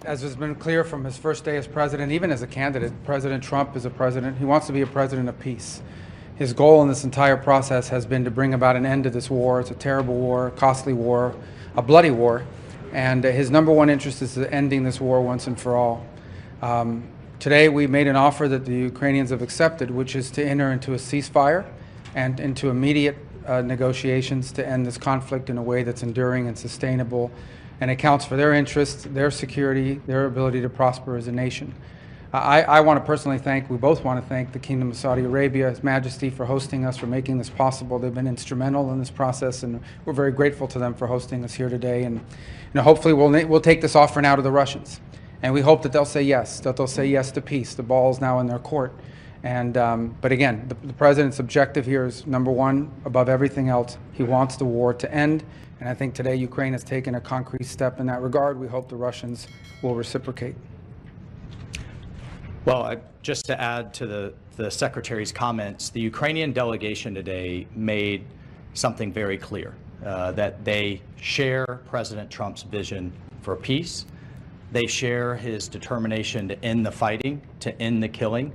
As has been clear from his first day as president, even as a candidate, President Trump is a president. He wants to be a president of peace. His goal in this entire process has been to bring about an end to this war. It's a terrible war, a costly war, a bloody war, and his number one interest is ending this war once and for all. Today we made an offer that the Ukrainians have accepted, which is to enter into a ceasefire and into immediate negotiations to end this conflict in a way that's enduring and sustainable and accounts for their interests, their security, their ability to prosper as a nation. I want to personally we both want to thank the Kingdom of Saudi Arabia, His Majesty, for hosting us, for making this possible. They've been instrumental in this process, and we're very grateful to them for hosting us here today. And hopefully we'll take this offer now to the Russians. And we hope that they'll say yes, to peace. The ball is now in their court. And but again, the president's objective here is, number one, above everything else, he wants the war to end. And I think today Ukraine has taken a concrete step in that regard. We hope the Russians will reciprocate. Well, just to add to the Secretary's comments, the Ukrainian delegation today made something very clear, that they share President Trump's vision for peace. They share his determination to end the fighting, to end the killing,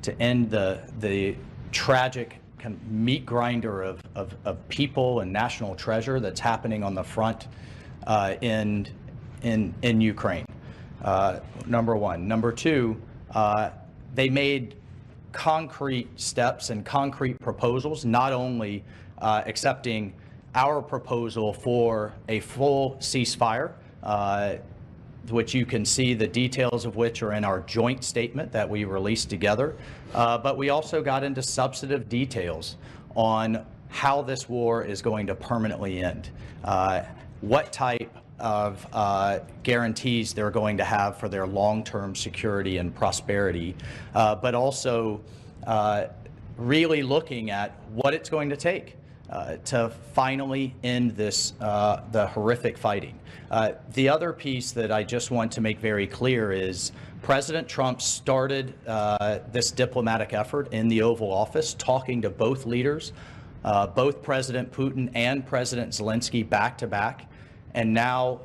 to end the tragic kind of meat grinder of people and national treasure that's happening on the front in Ukraine. Number one. Number two, they made concrete steps and concrete proposals, not only accepting our proposal for a full ceasefire, which you can see the details of which are in our joint statement that we released together. But we also got into substantive details on how this war is going to permanently end, what type of guarantees they're going to have for their long-term security and prosperity, but also really looking at what it's going to take to finally end this, the horrific fighting. The other piece that I just want to make very clear is President Trump started this diplomatic effort in the Oval Office, talking to both leaders, both President Putin and President Zelensky back to back. And now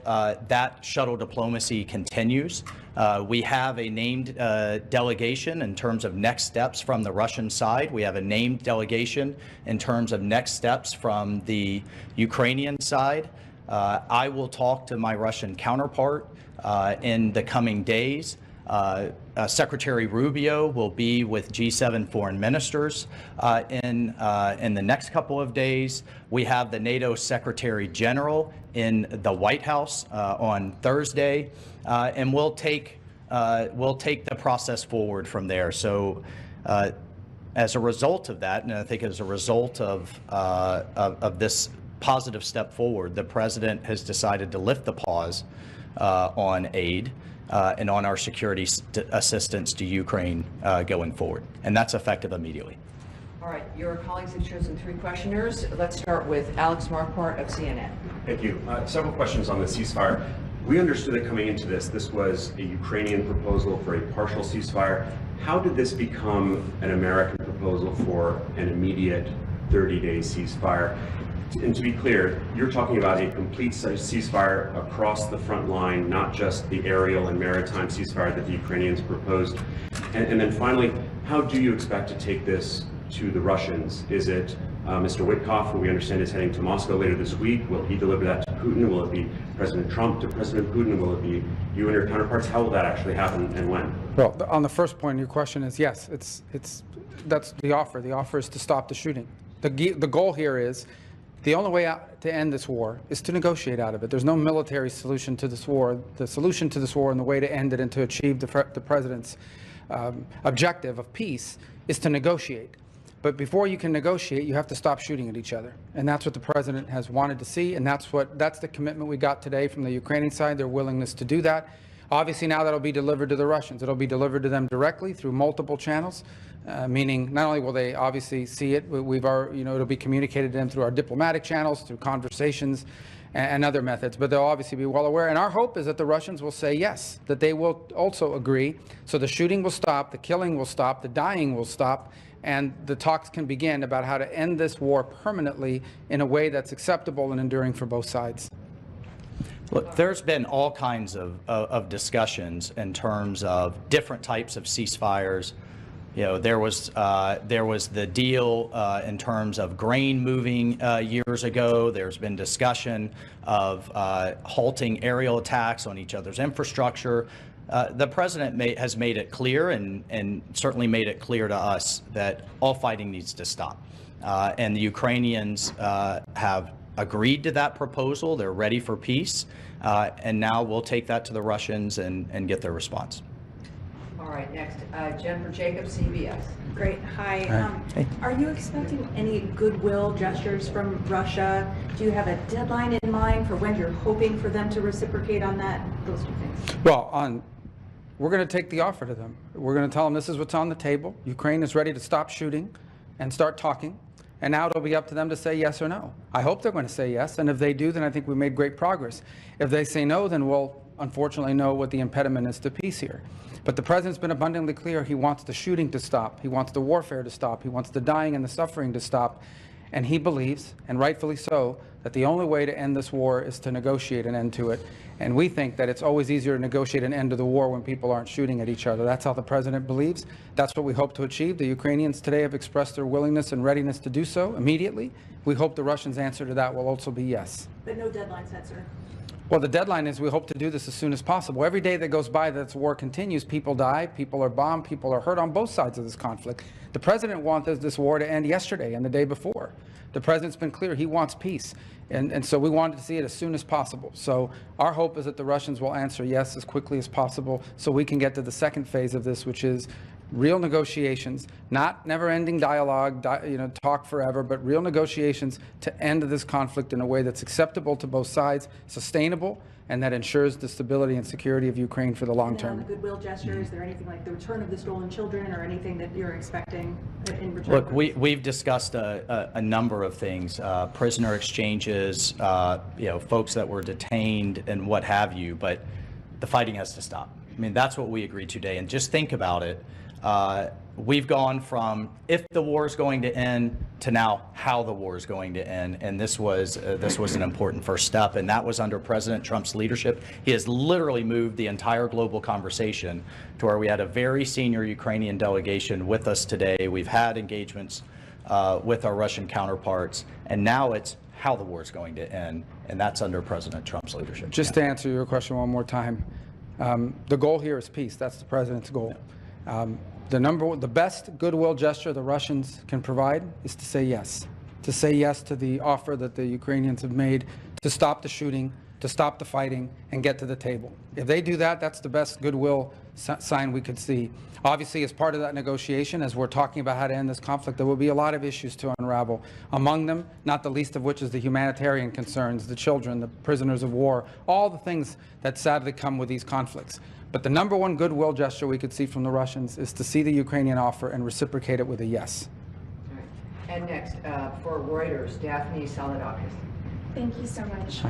that shuttle diplomacy continues. We have a named delegation in terms of next steps from the Russian side. We have a named delegation in terms of next steps from the Ukrainian side. I will talk to my Russian counterpart in the coming days. Secretary Rubio will be with G7 foreign ministers in the next couple of days. We have the NATO Secretary General in the White House on Thursday, and we'll take the process forward from there. So, as a result of that, and I think as a result of this positive step forward, the president has decided to lift the pause on aid and on our security assistance to Ukraine going forward. And that's effective immediately. All right, your colleagues have chosen 3 questioners. Let's start with Alex Marquardt of CNN. Thank you. Several questions on the ceasefire. We understood that coming into this was a Ukrainian proposal for a partial ceasefire. How did this become an American proposal for an immediate 30-day ceasefire? And to be clear, you're talking about a complete ceasefire across the front line, not just the aerial and maritime ceasefire that the Ukrainians proposed. And then finally, how do you expect to take this to the Russians? Is it Mr. Witkoff, who we understand is heading to Moscow later this week? Will he deliver that to Putin? Will it be President Trump to President Putin? Will it be you and your counterparts? How will that actually happen and when? Well, on the first point, your question is yes. That's the offer. The offer is to stop the shooting. The goal here is the only way out to end this war is to negotiate out of it. There's no military solution to this war. The solution to this war and the way to end it and to achieve the president's objective of peace is to negotiate. But before you can negotiate, you have to stop shooting at each other. And that's what the president has wanted to see. And that's the commitment we got today from the Ukrainian side, their willingness to do that. Obviously, now that'll be delivered to the Russians. It'll be delivered to them directly through multiple channels, meaning not only will they obviously see it, but it'll be communicated to them through our diplomatic channels, through conversations and other methods, but they'll obviously be well aware. And our hope is that the Russians will say yes, that they will also agree. So the shooting will stop, the killing will stop, the dying will stop, and the talks can begin about how to end this war permanently in a way that's acceptable and enduring for both sides. Look, there's been all kinds of discussions in terms of different types of ceasefires. You know, there was the deal in terms of grain moving years ago. There's been discussion of halting aerial attacks on each other's infrastructure. The president has made it clear, and certainly made it clear to us, that all fighting needs to stop. And the Ukrainians have agreed to that proposal. They're ready for peace. And now we'll take that to the Russians and get their response. All right, next, Jennifer Jacobs, CBS. Great. Hi. Are you expecting any goodwill gestures from Russia? Do you have a deadline in mind for when you're hoping for them to reciprocate on that? Those two things. Well, we're going to take the offer to them. We're going to tell them this is what's on the table. Ukraine is ready to stop shooting and start talking. And now it'll be up to them to say yes or no. I hope they're going to say yes. And if they do, then I think we made great progress. If they say no, then we'll unfortunately know what the impediment is to peace here. But the president's been abundantly clear. He wants the shooting to stop. He wants the warfare to stop. He wants the dying and the suffering to stop. And he believes, and rightfully so, that the only way to end this war is to negotiate an end to it. And we think that it's always easier to negotiate an end to the war when people aren't shooting at each other. That's how the president believes. That's what we hope to achieve. The Ukrainians today have expressed their willingness and readiness to do so immediately. We hope the Russians' answer to that will also be yes. But no deadline set, sir. Well, the deadline is we hope to do this as soon as possible. Every day that goes by that this war continues, people die, people are bombed, people are hurt on both sides of this conflict. The president wanted this war to end yesterday and the day before. The president's been clear he wants peace. And so we wanted to see it as soon as possible. So our hope is that the Russians will answer yes as quickly as possible so we can get to the second phase of this, which is real negotiations, not never-ending dialogue, talk forever, but real negotiations to end this conflict in a way that's acceptable to both sides, sustainable, and that ensures the stability and security of Ukraine for the long term. And on the goodwill gesture, is there anything like the return of the stolen children or anything that you're expecting in return? Look, we've discussed a number of things, prisoner exchanges, folks that were detained and what have you, but the fighting has to stop. I mean, that's what we agreed today. And just think about it. We've gone from if the war is going to end to now how the war is going to end, and this was an important first step, and that was under President Trump's leadership. He has literally moved the entire global conversation to where we had a very senior Ukrainian delegation with us today. We've had engagements with our Russian counterparts, and now it's how the war is going to end, and that's under President Trump's leadership. Just to answer your question one more time, the goal here is peace. That's the president's goal. The best goodwill gesture the Russians can provide is to say yes to the offer that the Ukrainians have made to stop the shooting, to stop the fighting, and get to the table. If they do that, that's the best goodwill sign we could see. Obviously, as part of that negotiation, as we're talking about how to end this conflict, there will be a lot of issues to unravel. Among them, not the least of which is the humanitarian concerns, the children, the prisoners of war, all the things that sadly come with these conflicts. But the number one goodwill gesture we could see from the Russians is to see the Ukrainian offer and reciprocate it with a yes. All right. And next, for Reuters, Daphne Saladakis. Thank you so much.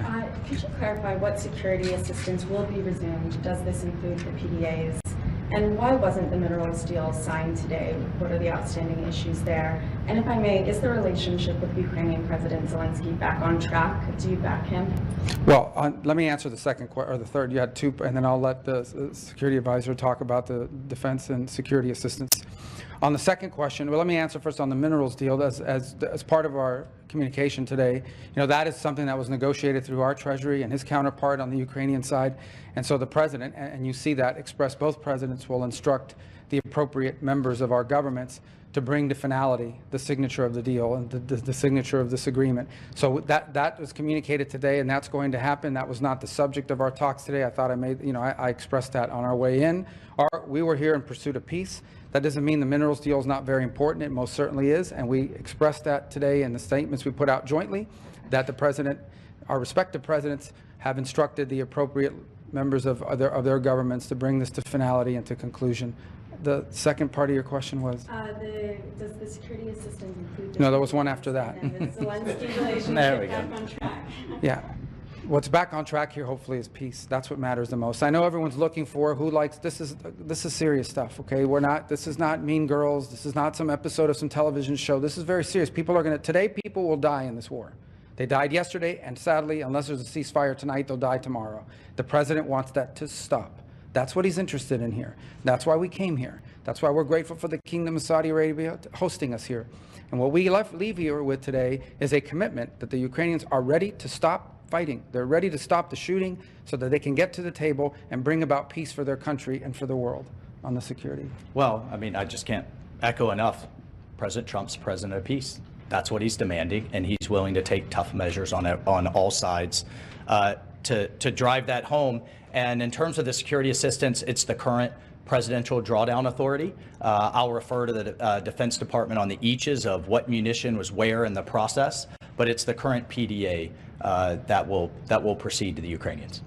Could you clarify what security assistance will be resumed? Does this include the PDAs? And why wasn't the minerals deal signed today? What are the outstanding issues there? And if I may, is the relationship with Ukrainian President Zelensky back on track? Do you back him? Well, let me answer the second or the third. You had two, and then I'll let the security advisor talk about the defense and security assistance. On the second question, well, let me answer first on the minerals deal. As part of our communication today, that is something that was negotiated through our Treasury and his counterpart on the Ukrainian side. And so the president, and you see that expressed, both presidents will instruct the appropriate members of our governments to bring to finality the signature of the deal and the signature of this agreement. So that was communicated today, and that's going to happen. That was not the subject of our talks today. I thought I expressed that on our way in. We were here in pursuit of peace. That doesn't mean the minerals deal is not very important. It most certainly is, and we expressed that today in the statements we put out jointly, that the president, our respective presidents, have instructed the appropriate members of their governments to bring this to finality and to conclusion. The second part of your question was? Does the security assistance include? No, there was one after that. And the Zelensky relationship There we go. back on track? Yeah. What's back on track here, hopefully, is peace. That's what matters the most. I know everyone's looking for who likes this is serious stuff. Okay, this is not Mean Girls. This is not some episode of some television show. This is very serious. People will die in this war. They died yesterday, and sadly, unless there's a ceasefire tonight, they'll die tomorrow. The president wants that to stop. That's what he's interested in here. That's why we came here. That's why we're grateful for the Kingdom of Saudi Arabia hosting us here. And what we leave here with today is a commitment that the Ukrainians are ready to stop fighting. They're ready to stop the shooting so that they can get to the table and bring about peace for their country and for the world on the security. Well, I mean, I just can't echo enough. President Trump's president of peace. That's what he's demanding, and he's willing to take tough measures on all sides to drive that home. And in terms of the security assistance, it's the current Presidential Drawdown Authority. I'll refer to the Defense Department on the eaches of what munition was where in the process, but it's the current PDA that will proceed to the Ukrainians.